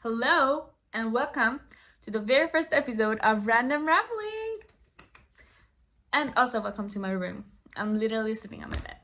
Hello and welcome to the very first episode of Random Rambling. And also welcome to my room. I'm literally sitting on my bed.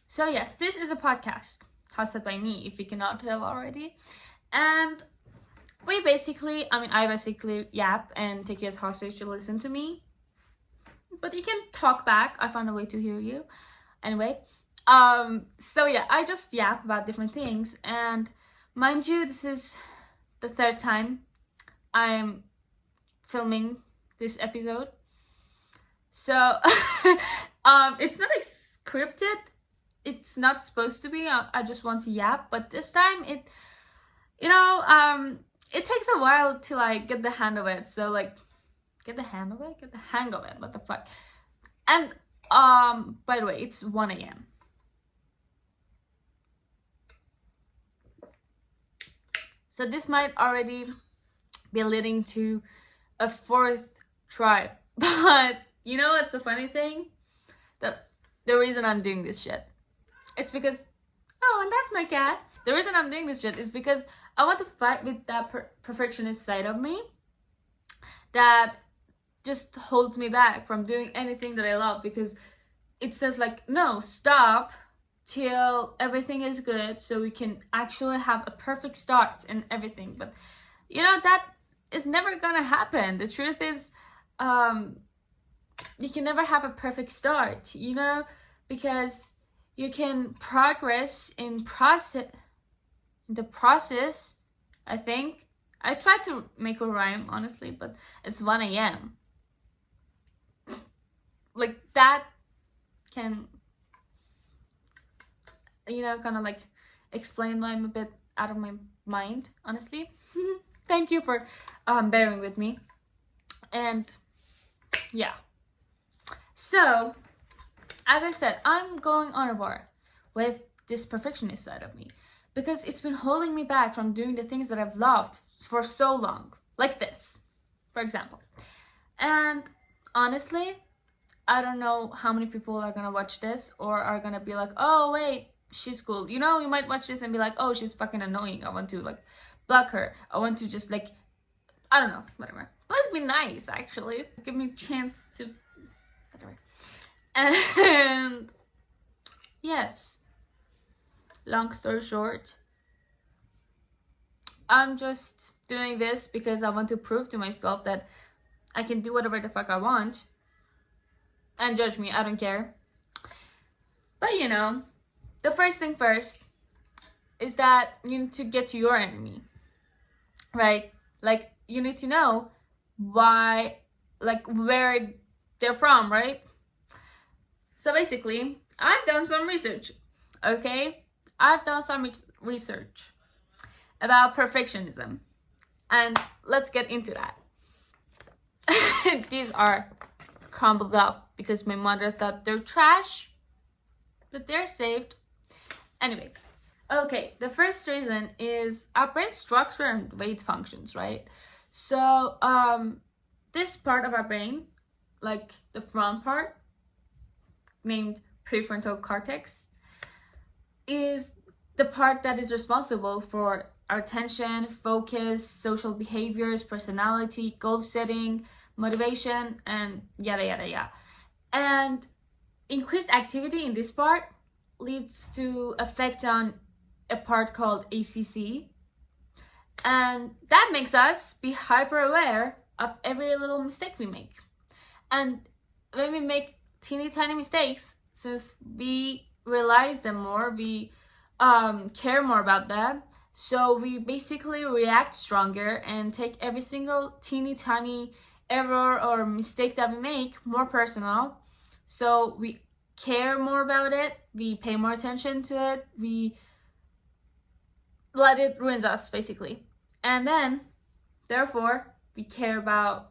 So yes, this is a podcast hosted by me, if you cannot tell already. And I basically yap and take you as hostage to listen to me. But you can talk back. I found a way to hear you. Anyway. I just yap about different things, and mind you, this is the third time I'm filming this episode. So it's not scripted. It's not supposed to be. I just want to yap, but this time it takes a while to get the hang of it. So get the hang of it. What the fuck? And by the way, it's 1 a.m. So this might already be leading to a fourth try. But you know what's the funny thing? That the reason I'm doing this shit, it's because, and that's my cat. The reason I'm doing this shit is because I want to fight with that perfectionist side of me that just holds me back from doing anything that I love, because it says no, stop till everything is good so we can actually have a perfect start and everything. But that is never gonna happen. The truth is you can never have a perfect start, because you can progress in the process. I think I tried to make a rhyme, honestly, but it's 1 a.m. That can kind of explain why I'm a bit out of my mind, honestly. Thank you for bearing with me. And yeah, so as I said, I'm going on a war with this perfectionist side of me, because it's been holding me back from doing the things that I've loved for so long, like this, for example. And honestly, I don't know how many people are gonna watch this or are gonna be like, oh wait, she's cool. You might watch this and be like, oh, she's fucking annoying. I want to block her. I want to just I don't know, whatever. Let's be nice, actually. Give me a chance to whatever. And yes, long story short, I'm just doing this because I want to prove to myself that I can do whatever the fuck I want. And judge me, I don't care. But the first thing first is that you need to get to your enemy, right? You need to know why, where they're from, right? So basically, I've done some research, okay? I've done some research about perfectionism, and let's get into that. These are crumbled up because my mother thought they're trash, but they're saved. Anyway, okay, the first reason is our brain structure and way it functions, right? So this part of our brain, the front part, named prefrontal cortex, is the part that is responsible for our attention, focus, social behaviors, personality, goal setting, motivation, and yada yada yada. And increased activity in this part leads to effect on a part called ACC, and that makes us be hyper aware of every little mistake we make. And when we make teeny tiny mistakes, since we realize them more, we care more about them, so we basically react stronger and take every single teeny tiny error or mistake that we make more personal. So we care more about it, we pay more attention to it, we let it ruin us, basically. And then therefore we care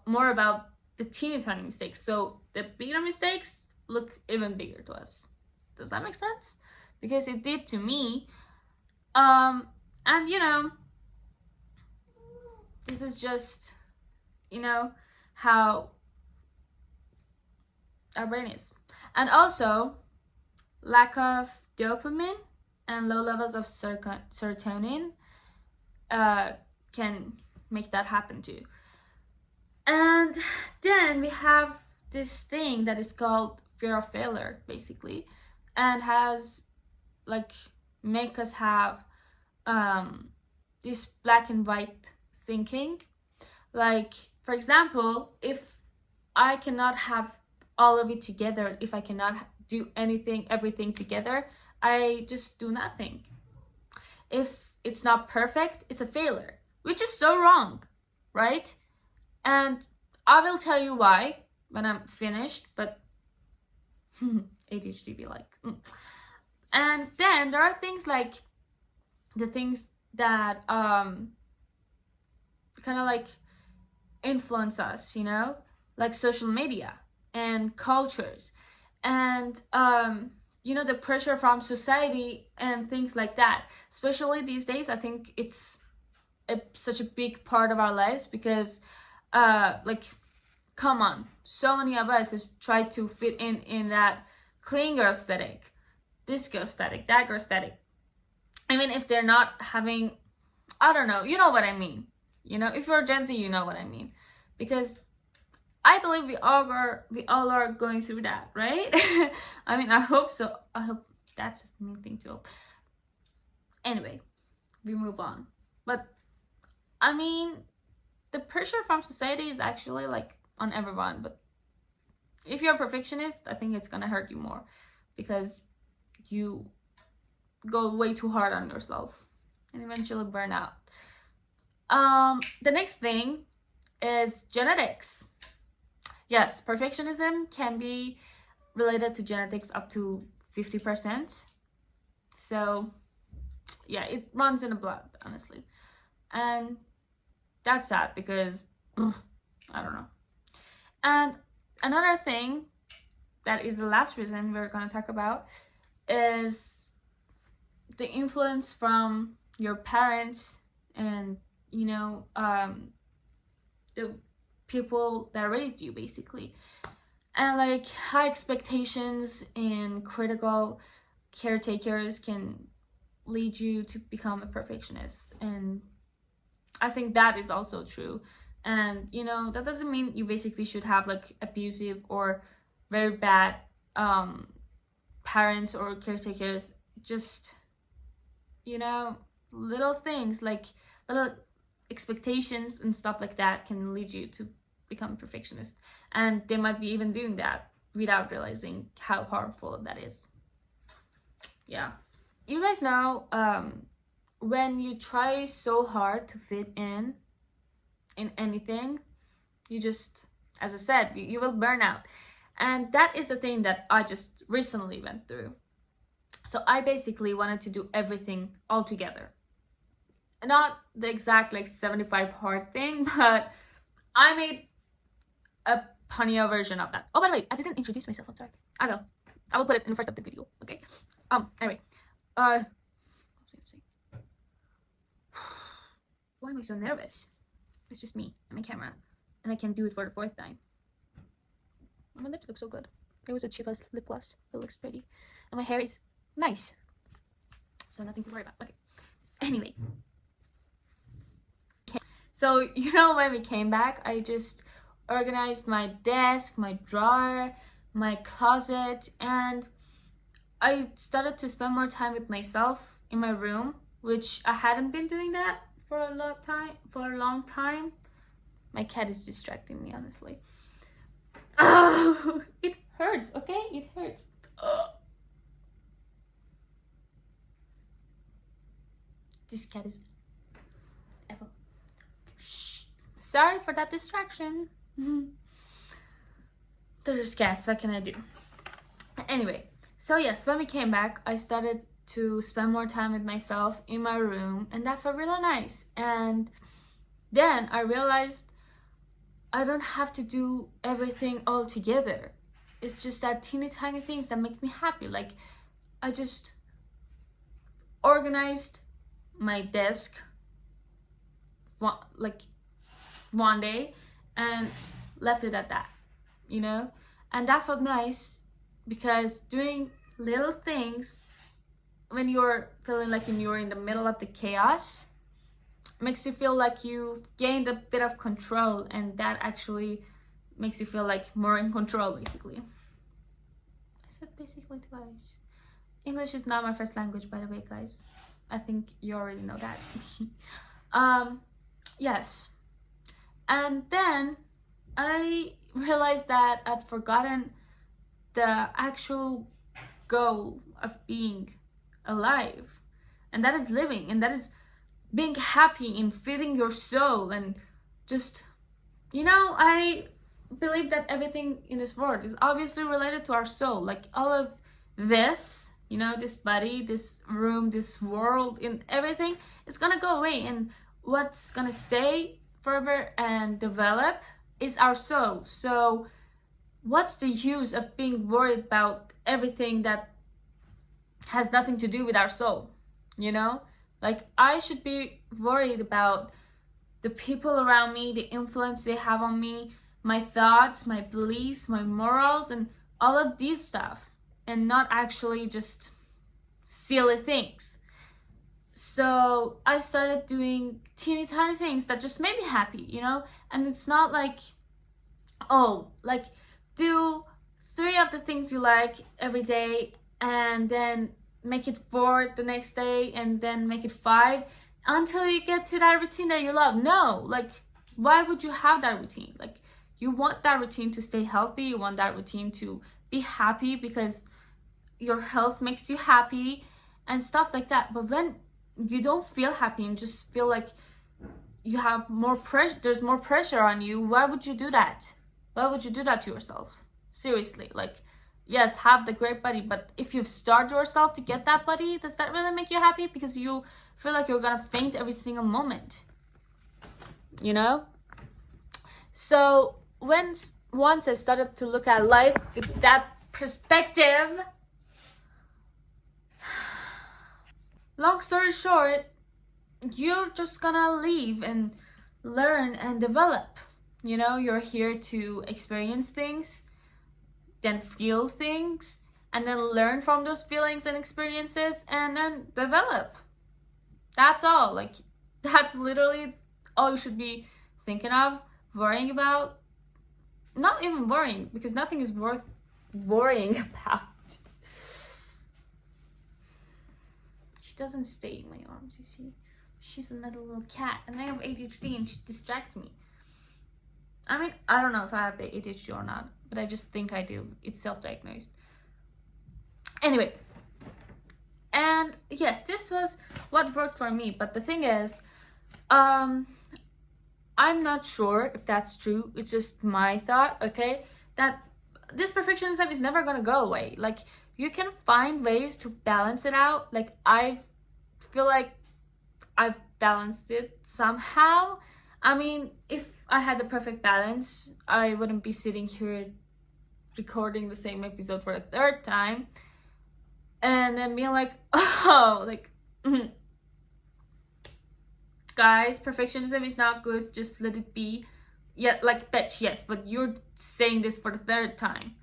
more about the teeny tiny mistakes, so the bigger mistakes look even bigger to us. Does that make sense? Because it did to me. And this is just how our brain is. And also, lack of dopamine and low levels of serotonin can make that happen too. And then we have this thing that is called fear of failure, basically, and has like make us have this black and white thinking. Like, for example, if I cannot have all of it together, if I cannot do everything together, I just do nothing. If it's not perfect, it's a failure, which is so wrong, right? And I will tell you why when I'm finished, but ADHD be like. And then there are things like the things that kind of like influence us, you know, like social media and cultures and you know, the pressure from society and things like that. Especially these days, I think it's such a big part of our lives because like, come on, so many of us have tried to fit in that clean girl aesthetic, this girl aesthetic, that girl aesthetic. I mean, if they're not having, I don't know, you know what I mean. You know, if you're Gen Z, you know what I mean. Because I believe we all are going through that, right? I mean, I hope so. I hope that's the main thing to hope. Anyway, we move on. But I mean, the pressure from society is actually like on everyone. But if you're a perfectionist, I think it's gonna hurt you more because you go way too hard on yourself and eventually burn out. The next thing is genetics. Yes, perfectionism can be related to genetics up to 50%. So yeah, it runs in the blood, honestly. And that's sad because I don't know. And another thing that is the last reason we're going to talk about is the influence from your parents and, you know, the people that raised you, basically. And like high expectations and critical caretakers can lead you to become a perfectionist. And I think that is also true. And, you know, that doesn't mean you basically should have like abusive or very bad parents or caretakers. Just, you know, little things like little expectations and stuff like that can lead you to become a perfectionist. And they might be even doing that without realizing how harmful that is. Yeah. You guys know, when you try so hard to fit in anything, you just, as I said, you will burn out. And that is the thing that I just recently went through. So I basically wanted to do everything all together. Not the exact like 75 hard thing, but I made a paniya version of that. Oh, by the way, I didn't introduce myself. I'm sorry. I will put it in the first of the video. Okay. Anyway, why am I so nervous? It's just me and my camera, and I can do it for the fourth time. My lips look so good. It was a cheap ass lip gloss. It looks pretty, and my hair is nice, so nothing to worry about. Okay. Anyway. So, you know, when we came back, I just organized my desk, my drawer, my closet, and I started to spend more time with myself in my room, which I hadn't been doing that for a long time. My cat is distracting me, honestly. Oh, it hurts, okay? It hurts. This cat is evil. Sorry for that distraction. They're just cats, what can I do? Anyway, so yes, when we came back, I started to spend more time with myself in my room, and that felt really nice. And then I realized I don't have to do everything all together. It's just that teeny tiny things that make me happy. Like, I just organized my desk one day and left it at that, you know. And that felt nice because doing little things when you're feeling like you're in the middle of the chaos, makes you feel like you've gained a bit of control, and that actually makes you feel like more in control, basically. I said basically twice. English is not my first language, by the way, guys. I think you already know that. Yes. And then I realized that I'd forgotten the actual goal of being alive, and that is living, and that is being happy in feeding your soul. And just, I believe that everything in this world is obviously related to our soul. Like all of this, this body, this room, this world, and everything is gonna go away, and what's gonna stay forever and develop is our soul. So what's the use of being worried about everything that has nothing to do with our soul? Like, I should be worried about the people around me, the influence they have on me, my thoughts, my beliefs, my morals, and all of these stuff, and not actually just silly things. So I started doing teeny tiny things that just made me happy, and it's not like, do 3 of the things you like every day, and then make it 4 the next day, and then make it 5 until you get to that routine that you love. No, like, why would you have that routine? Like, you want that routine to stay healthy, you want that routine to be happy because your health makes you happy and stuff like that. But when you don't feel happy and just feel like you have more pressure, there's more pressure on you, why would you do that? Why would you do that to yourself? Seriously, like, yes, have the great body, but if you've starved yourself to get that body, does that really make you happy? Because you feel like you're gonna faint every single moment, So once I started to look at life with that perspective, long story short, you're just gonna live and learn and develop. You're here to experience things, then feel things, and then learn from those feelings and experiences, and then develop. That's all. Like, that's literally all you should be thinking of, worrying about. Not even worrying, because nothing is worth worrying about. She doesn't stay in my arms, you see. She's another little cat, and I have ADHD, and she distracts me. I mean, I don't know if I have the ADHD or not, but I just think I do. It's self-diagnosed. Anyway, and yes, this was what worked for me. But the thing is, I'm not sure if that's true. It's just my thought, okay? That this perfectionism is never gonna go away. Like, you can find ways to balance it out. Like, I feel like I've balanced it somehow. I mean, if I had the perfect balance, I wouldn't be sitting here recording the same episode for a 3rd time and then being like, guys, perfectionism is not good, just let it be. Yeah, like, bitch, yes, but you're saying this for the 3rd time.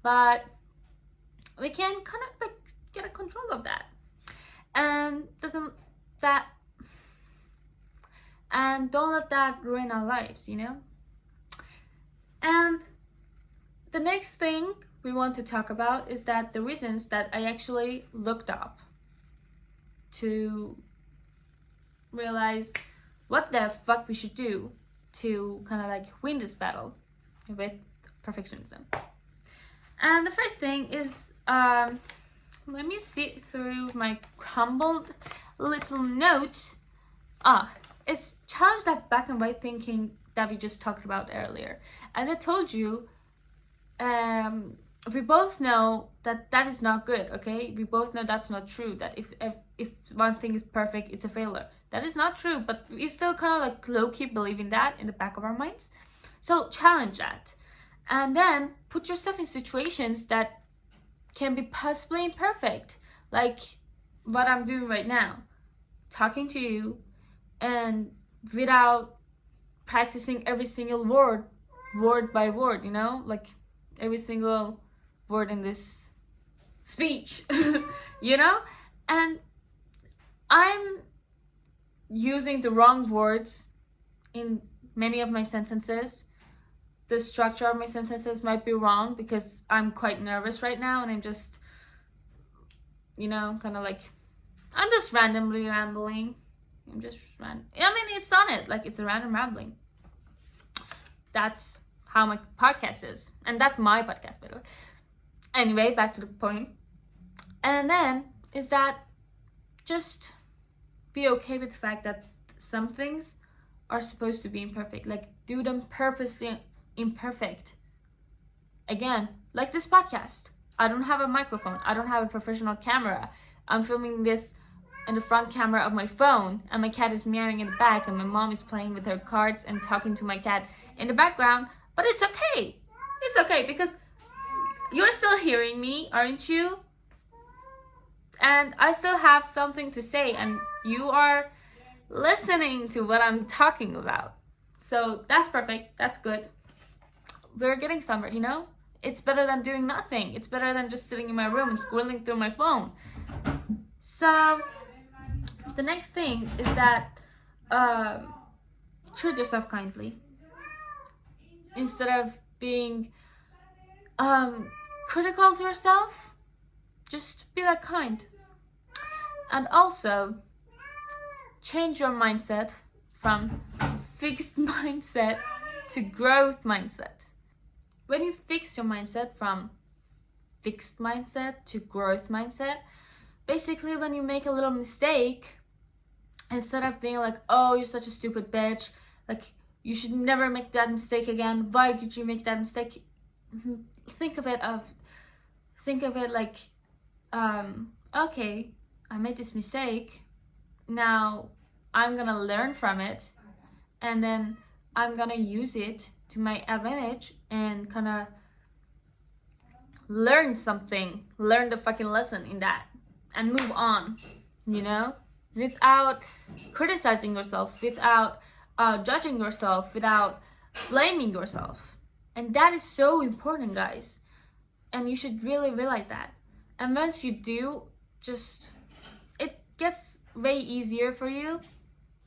But we can kind of like get a control of that, and don't let that ruin our lives, And the next thing we want to talk about is that the reasons that I actually looked up to realize what the fuck we should do to kind of like win this battle with perfectionism. And the first thing is, let me see through my crumbled little note. It's challenge that black and white thinking that we just talked about earlier. As I told you, we both know that that is not good, okay? We both know that's not true, that if one thing is perfect, it's a failure. That is not true, but we still kind of like low-key believe in that in the back of our minds. So challenge that. And then put yourself in situations that can be possibly imperfect, like what I'm doing right now, talking to you, and without practicing every single word by word, like every single word in this speech, you know? And I'm using the wrong words in many of my sentences. The structure of my sentences might be wrong because I'm quite nervous right now and I'm just, kind of like, I'm just randomly rambling. I mean, it's on it. Like, it's a random rambling. That's how my podcast is. And that's my podcast, by the way. Anyway, back to the point. And then is that just be okay with the fact that some things are supposed to be imperfect. Like, do them purposely imperfect. Again, like this podcast. I don't have a microphone. I don't have a professional camera. I'm filming this in the front camera of my phone, and my cat is meowing in the back, and my mom is playing with her cards and talking to my cat in the background. But it's okay. It's okay because you're still hearing me, aren't you? And I still have something to say, and you are listening to what I'm talking about. So that's perfect. That's good. We're getting somewhere, It's better than doing nothing. It's better than just sitting in my room and scrolling through my phone. So the next thing is that treat yourself kindly. Instead of being critical to yourself, just be like kind. And also change your mindset from fixed mindset to growth mindset. When you fix your mindset from fixed mindset to growth mindset, basically when you make a little mistake, instead of being like, oh, you're such a stupid bitch, like, you should never make that mistake again, why did you make that mistake? Think of it like, okay, I made this mistake, now I'm gonna learn from it, and then I'm gonna use it to my advantage and kind of learn the fucking lesson in that, and move on, without criticizing yourself, without judging yourself, without blaming yourself. And that is so important, guys, and you should really realize that. And once you do, it gets way easier for you.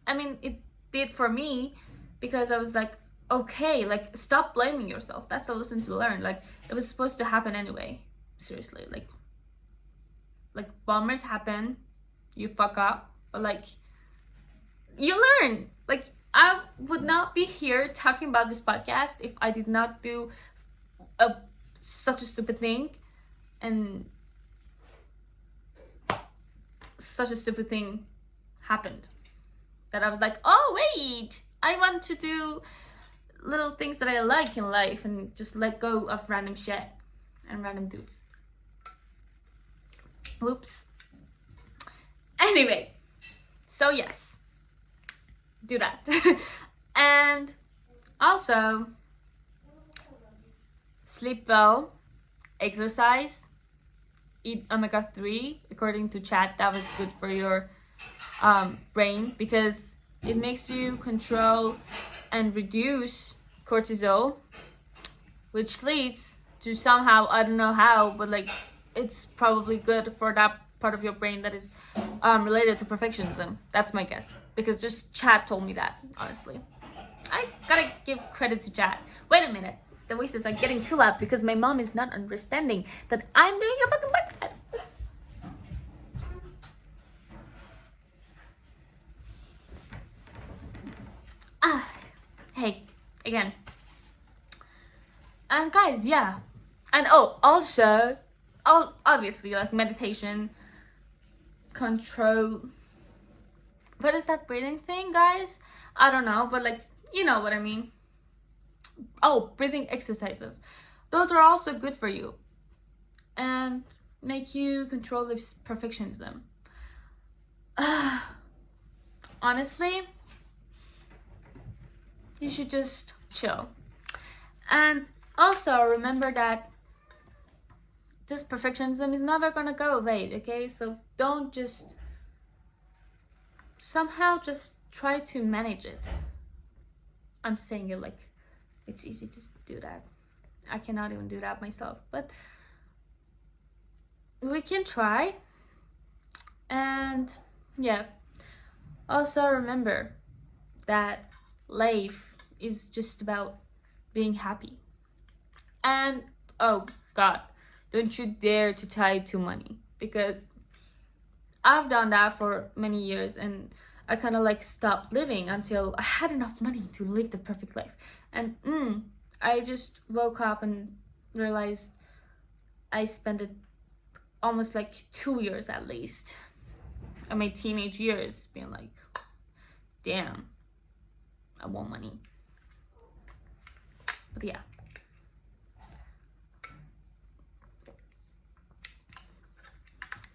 I mean, it did for me, because I was like, okay, like, stop blaming yourself. That's a lesson to learn. Like, it was supposed to happen anyway. Seriously, like bombers happen, you fuck up, but like, you learn. Like, I would not be here talking about this podcast if I did not do such a stupid thing, and such a stupid thing happened that I was like, oh wait, I want to do little things that I like in life and just let go of random shit and random dudes. Whoops. Anyway, so yes, do that. And also sleep well, exercise, eat omega-3. According to chat, that was good for your brain, because it makes you control and reduce cortisol, which leads to somehow, I don't know how, but like, it's probably good for that part of your brain that is related to perfectionism. That's my guess, because just chat told me that, honestly. I gotta give credit to chat. Wait a minute, the voices are getting too loud because my mom is not understanding that I'm doing a fucking podcast. Hey, again. And guys, yeah. And also, obviously, like, meditation, control. What is that breathing thing, guys? I don't know, but like, you know what I mean. Oh, breathing exercises. Those are also good for you and make you control this perfectionism. Honestly, you should just chill. And also remember that this perfectionism is never gonna go away, okay? So don't just somehow just try to manage it. I'm saying it like it's easy to do that. I cannot even do that myself, but we can try. And yeah, also remember that life is just about being happy. And oh god, don't you dare to tie it to money, because I've done that for many years, and I kind of like stopped living until I had enough money to live the perfect life. And I just woke up and realized I spent it almost like 2 years at least of my teenage years being like, damn, I want money. But yeah.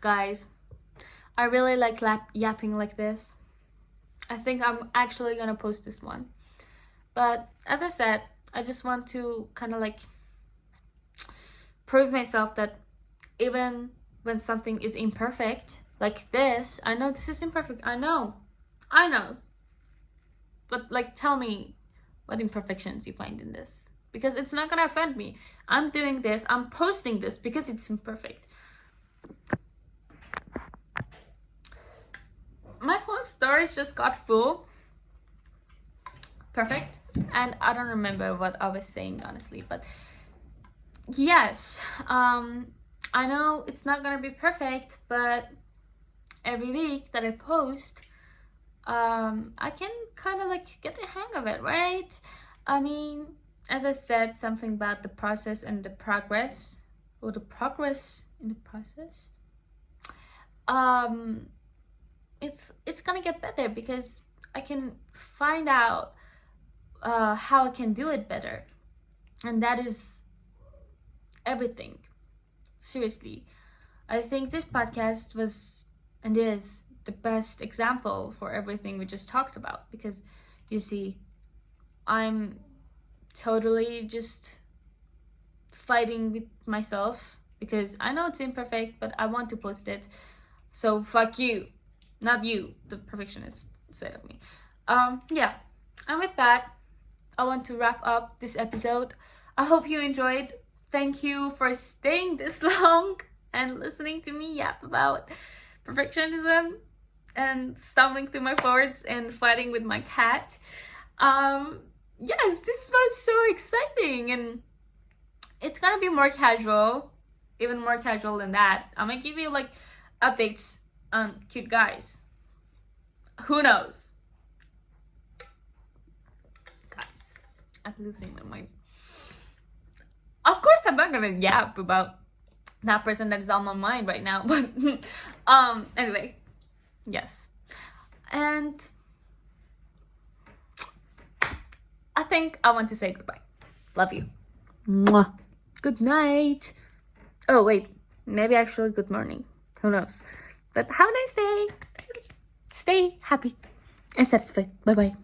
Guys, I really like yapping like this. I think I'm actually gonna post this one. But as I said, I just want to kind of like prove myself that even when something is imperfect, like this, I know this is imperfect, I know. But like, tell me what imperfections you find in this, because it's not gonna offend me. I'm doing this, I'm posting this because it's imperfect. My phone storage just got full. Perfect. And I don't remember what I was saying, honestly, but yes, I know it's not gonna be perfect, but every week that I post, I can kind of like get the hang of it, right? I mean, as I said, something about the process and the progress, or the progress in the process. It's gonna get better because I can find out how I can do it better, and that is everything. Seriously, I think this podcast was and is the best example for everything we just talked about, because you see, I'm totally just fighting with myself because I know it's imperfect, but I want to post it. So fuck you, not you, the perfectionist side of me. Yeah, and with that, I want to wrap up this episode. I hope you enjoyed. Thank you for staying this long and listening to me yap about perfectionism and stumbling through my words and fighting with my cat. Yes, this was so exciting, and it's gonna be more casual, even more casual than that. I'm gonna give you like updates on cute guys. Who knows? Guys, I'm losing my mind. Of course, I'm not gonna yap about that person that is on my mind right now, but anyway, yes. And I think I want to say goodbye. Love you. Mwah. Good night. Oh wait, maybe actually good morning. Who knows? But have a nice day. Stay happy and satisfied. Bye bye.